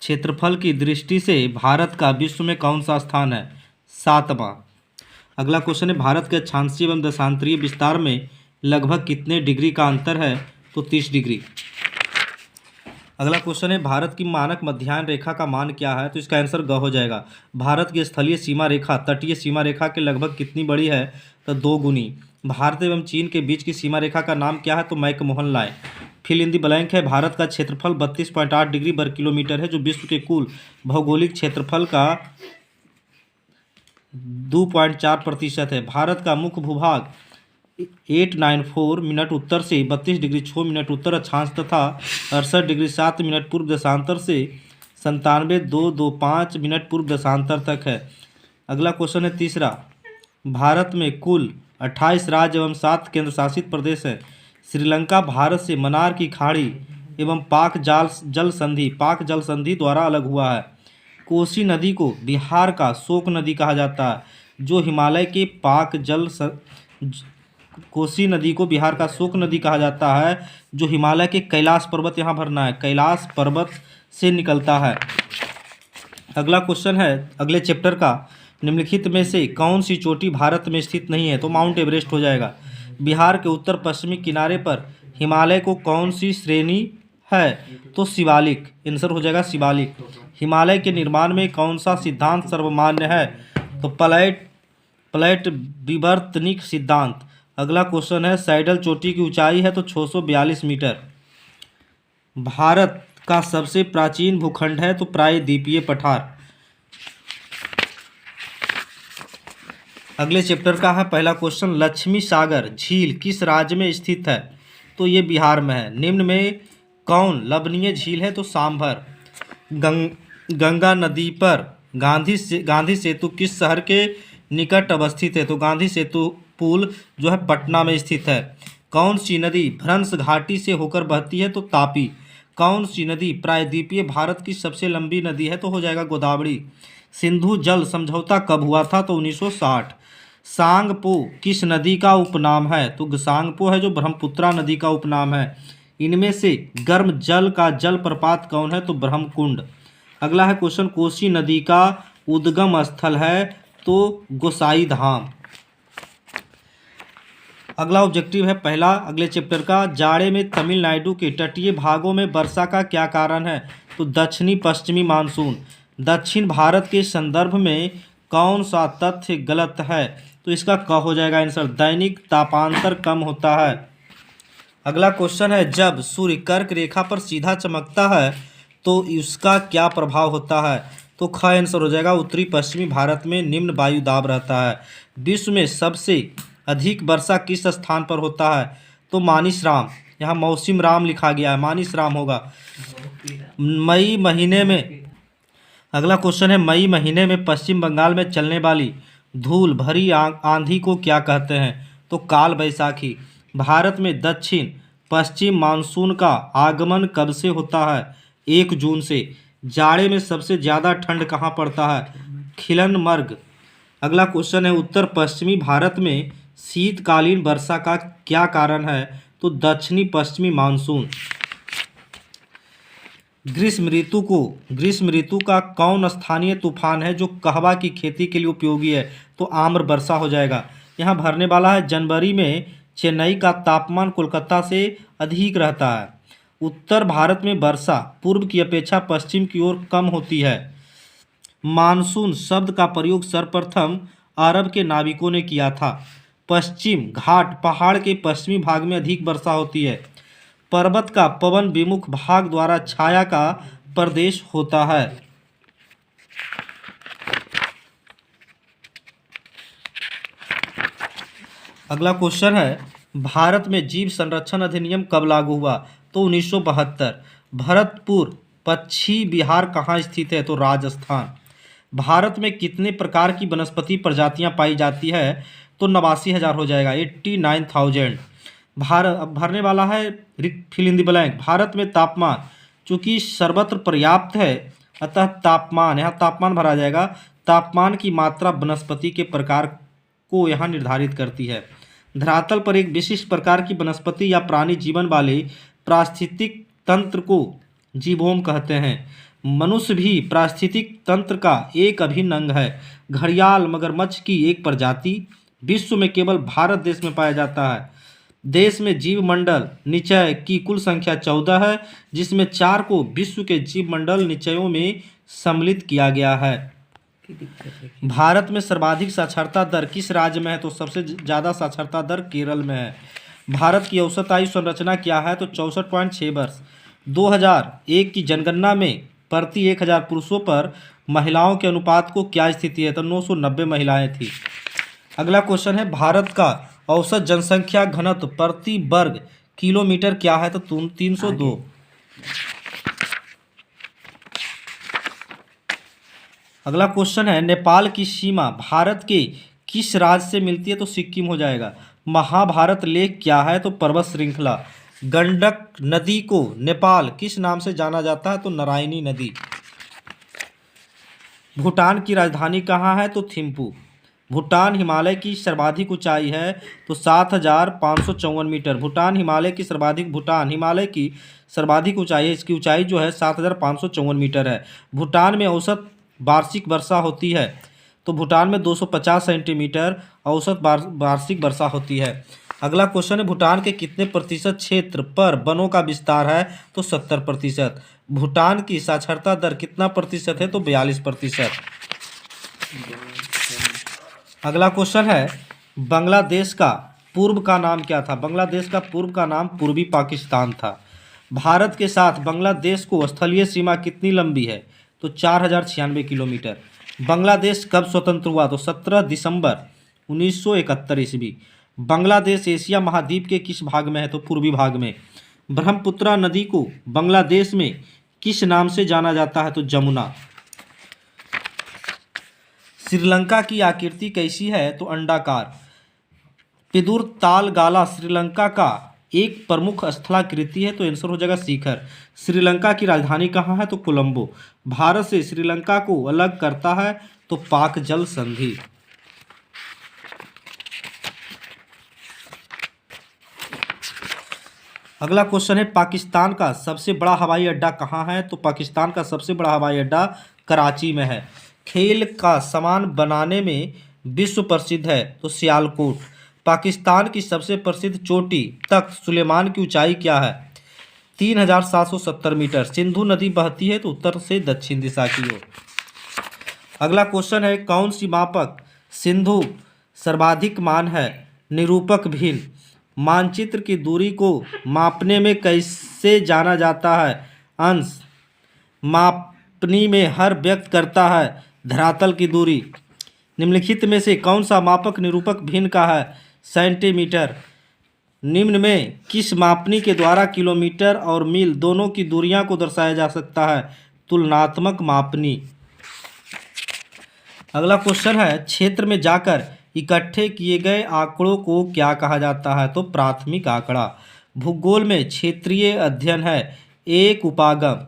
क्षेत्रफल की दृष्टि से भारत का विश्व में कौन सा स्थान है? 7वां। अगला क्वेश्चन है, भारत के अक्षांशीय एवं देशांतरीय विस्तार में लगभग कितने डिग्री का अंतर है? तो 30 डिग्री। अगला क्वेश्चन है, भारत की मानक मध्याह्न रेखा का मान क्या है? तो इसका आंसर ग हो जाएगा। भारत की स्थलीय सीमा रेखा तटीय सीमा रेखा के लगभग कितनी बड़ी है? तो 2 गुनी। भारत एवं चीन के बीच की सीमा रेखा का नाम क्या है? तो McMahon line. Fill in the blank है, भारत का क्षेत्रफल 32.8 डिग्री वर्ग किलोमीटर है, जो विश्व के कुल भौगोलिक क्षेत्रफल का 2.4% है। भारत का मुख्य भूभाग 894 मिनट उत्तर से 32 डिग्री 6 मिनट उत्तर अक्षांश तथा 68 डिग्री 7 मिनट पूर्व देशांतर से 97.225 मिनट पूर्व देशांतर तक है। अगला क्वेश्चन है तीसरा, भारत में कुल 28 राज्य एवं 7 केंद्र शासित प्रदेश है। श्रीलंका भारत से मन्नार की खाड़ी एवं पाक जल संधि द्वारा अलग हुआ है। कोसी नदी को बिहार का शोक नदी कहा जाता है, जो हिमालय के कोसी नदी को बिहार का शोक नदी कहा जाता है, जो हिमालय के कैलाश पर्वत, यहाँ भरना है, कैलाश पर्वत से निकलता है। अगला क्वेश्चन है अगले चैप्टर का, निम्नलिखित में से कौन सी चोटी भारत में स्थित नहीं है? तो माउंट एवरेस्ट हो जाएगा। बिहार के उत्तर पश्चिमी किनारे पर हिमालय को कौन सी श्रेणी है? तो शिवालिक। आंसर हो जाएगा शिवालिक। हिमालय के निर्माण में कौन सा सिद्धांत सर्वमान्य है? तो प्लेट विवर्तनिक सिद्धांत। अगला क्वेश्चन है, सैडल चोटी की ऊंचाई है तो 642 मीटर। भारत का सबसे प्राचीन भूखंड है तो प्रायद्वीपीय पठार। अगले चैप्टर का है पहला क्वेश्चन, लक्ष्मी सागर झील किस राज्य में स्थित है? तो ये बिहार में है। निम्न में कौन लवणीय झील है? तो सांभर। गंगा नदी पर गांधी सेतु किस शहर के निकट अवस्थित है? तो गांधी सेतु पुल जो है पटना में स्थित है। कौन सी नदी भ्रंश घाटी से होकर बहती है? तो तापी। कौन सी नदी प्रायद्वीपीय भारत की सबसे लंबी नदी है? तो हो जाएगा गोदावरी। सिंधु जल समझौता कब हुआ था? तो 1960। सांगपो किस नदी का उपनाम है? तो सांगपो है जो ब्रह्मपुत्रा नदी का उपनाम है। इनमें से गर्म जल का जलप्रपात कौन है? तो ब्रह्मकुंड। अगला है क्वेश्चन, कोसी नदी का उद्गम स्थल है तो गोसाई धाम। अगला ऑब्जेक्टिव है पहला अगले चैप्टर का, जाड़े में तमिलनाडु के तटीय भागों में वर्षा का क्या कारण है? तो दक्षिणी पश्चिमी मानसून। दक्षिण भारत के संदर्भ में कौन सा तथ्य गलत है? तो इसका क हो जाएगा आंसर, दैनिक तापांतर कम होता है। अगला क्वेश्चन है, जब सूर्य कर्क रेखा पर सीधा चमकता है तो इसका क्या प्रभाव होता है? तो ख आंसर हो जाएगा, उत्तरी पश्चिमी भारत में निम्न वायु दाब रहता है। विश्व में सबसे अधिक वर्षा किस स्थान पर होता है? तो मानिसराम। यहाँ मौसिम राम लिखा गया है, मानिसराम होगा। मई महीने में अगला क्वेश्चन है, मई महीने में पश्चिम बंगाल में चलने वाली धूल भरी आंधी को क्या कहते हैं? तो काल बैसाखी। भारत में दक्षिण पश्चिम मानसून का आगमन कब से होता है? 1 जून से। जाड़े में सबसे ज़्यादा ठंड कहाँ पड़ता है? खिलनमर्ग। अगला क्वेश्चन है, उत्तर पश्चिमी भारत में शीतकालीन वर्षा का क्या कारण है? तो दक्षिणी पश्चिमी मानसून। ग्रीष्म ऋतु का कौन स्थानीय तूफान है जो कहवा की खेती के लिए उपयोगी है? तो आम्र वर्षा हो जाएगा। यहाँ भरने वाला है, जनवरी में चेन्नई का तापमान कोलकाता से अधिक रहता है। उत्तर भारत में वर्षा पूर्व की अपेक्षा पश्चिम की ओर कम होती है। मानसून शब्द का प्रयोग सर्वप्रथम अरब के नाविकों ने किया था। पश्चिम घाट पहाड़ के पश्चिमी भाग में अधिक वर्षा होती है। पर्वत का पवन विमुख भाग द्वारा छाया का प्रदेश होता है। अगला क्वेश्चन है, भारत में जीव संरक्षण अधिनियम कब लागू हुआ? तो 1972। भरतपुर पश्चिमी बिहार कहाँ स्थित है? तो राजस्थान। भारत में कितने प्रकार की वनस्पति प्रजातियां पाई जाती है? तो 89,000 हो जाएगा, 89,000। अब भरने वाला है fill in the blank. Bharat में तापमान चूँकि सर्वत्र पर्याप्त है, अतः तापमान, यहाँ तापमान भरा जाएगा। तापमान की मात्रा वनस्पति के प्रकार को यहाँ निर्धारित करती है। धरातल पर एक विशिष्ट प्रकार की वनस्पति या प्राणी जीवन वाले पारिस्थितिक तंत्र को जीवोम कहते हैं। मनुष्य भी पारिस्थितिक तंत्र का एक अभिन्न अंग है। घड़ियाल मगरमच्छ की एक प्रजाति विश्व में केवल भारत देश में पाया जाता है। देश में जीवमंडल निचय की कुल संख्या 14 है, जिसमें 4 को विश्व के जीवमंडल निचयों में सम्मिलित किया गया है। भारत में सर्वाधिक साक्षरता दर किस राज्य में है? तो सबसे ज़्यादा साक्षरता दर केरल में है। भारत की औसत आयु संरचना क्या है? तो 64.6 वर्ष। 2001 की जनगणना में प्रति 1000 पुरुषों पर महिलाओं के अनुपात को क्या स्थिति है? तो 990 महिलाएं थी। अगला क्वेश्चन है, भारत का औसत जनसंख्या घनत्व प्रति वर्ग किलोमीटर क्या है? तो 302। अगला क्वेश्चन है, नेपाल की सीमा भारत के किस राज्य से मिलती है? तो सिक्किम हो जाएगा। महाभारत लेक क्या है? तो पर्वत श्रृंखला। गंडक नदी को नेपाल किस नाम से जाना जाता है? तो नारायणी नदी। भूटान की राजधानी कहाँ है? तो थिम्पू। भूटान हिमालय की सर्वाधिक ऊंचाई है तो 7554 मीटर। भूटान हिमालय की सर्वाधिक ऊंचाई है, इसकी ऊंचाई जो है 7554 मीटर है। भूटान में औसत वार्षिक वर्षा होती है तो भूटान में 250 सेंटीमीटर औसत वार्षिक वर्षा होती है। अगला क्वेश्चन है, भूटान के कितने प्रतिशत क्षेत्र पर वनों का विस्तार है? तो 70%। भूटान की साक्षरता दर कितना प्रतिशत है? तो 42%। अगला क्वेश्चन है, बांग्लादेश का पूर्व का नाम क्या था? बांग्लादेश का पूर्व का नाम पूर्वी पाकिस्तान था। भारत के साथ बांग्लादेश को स्थलीय सीमा कितनी लंबी है? तो 4096 किलोमीटर। बांग्लादेश कब स्वतंत्र हुआ? तो 17 दिसंबर 1971 ईस्वी। बांग्लादेश एशिया महाद्वीप के किस भाग में है? तो पूर्वी भाग में। ब्रह्मपुत्रा नदी को बांग्लादेश में किस नाम से जाना जाता है? तो जमुना। श्रीलंका की आकृति कैसी है? तो अंडाकार। पिदुर ताल गाला श्रीलंका का एक प्रमुख स्थलाकृति है तो आंसर हो जाएगा शिखर। श्रीलंका की राजधानी कहाँ है? तो कोलंबो। भारत से श्रीलंका को अलग करता है तो पाक जल संधि। अगला क्वेश्चन है, पाकिस्तान का सबसे बड़ा हवाई अड्डा कहाँ है? तो पाकिस्तान का सबसे बड़ा हवाई अड्डा कराची में है। खेल का सामान बनाने में विश्व प्रसिद्ध है तो सियालकोट। पाकिस्तान की सबसे प्रसिद्ध चोटी तख्त सुलेमान की ऊंचाई क्या है? 3770 मीटर। सिंधु नदी बहती है तो उत्तर से दक्षिण दिशा की ओर। अगला क्वेश्चन है, कौन सी मापक सिंधु सर्वाधिक मान है? निरूपक भिन्न। मानचित्र की दूरी को मापने में कैसे जाना जाता है? अंश। मापनी में हर व्यक्त करता है धरातल की दूरी। निम्नलिखित में से कौन सा मापक निरूपक भिन्न का है? सेंटीमीटर। निम्न में किस मापनी के द्वारा किलोमीटर और मील दोनों की दूरियां को दर्शाया जा सकता है? तुलनात्मक मापनी। अगला क्वेश्चन है, क्षेत्र में जाकर इकट्ठे किए गए आंकड़ों को क्या कहा जाता है? तो प्राथमिक आंकड़ा। भूगोल में क्षेत्रीय अध्ययन है एक उपागम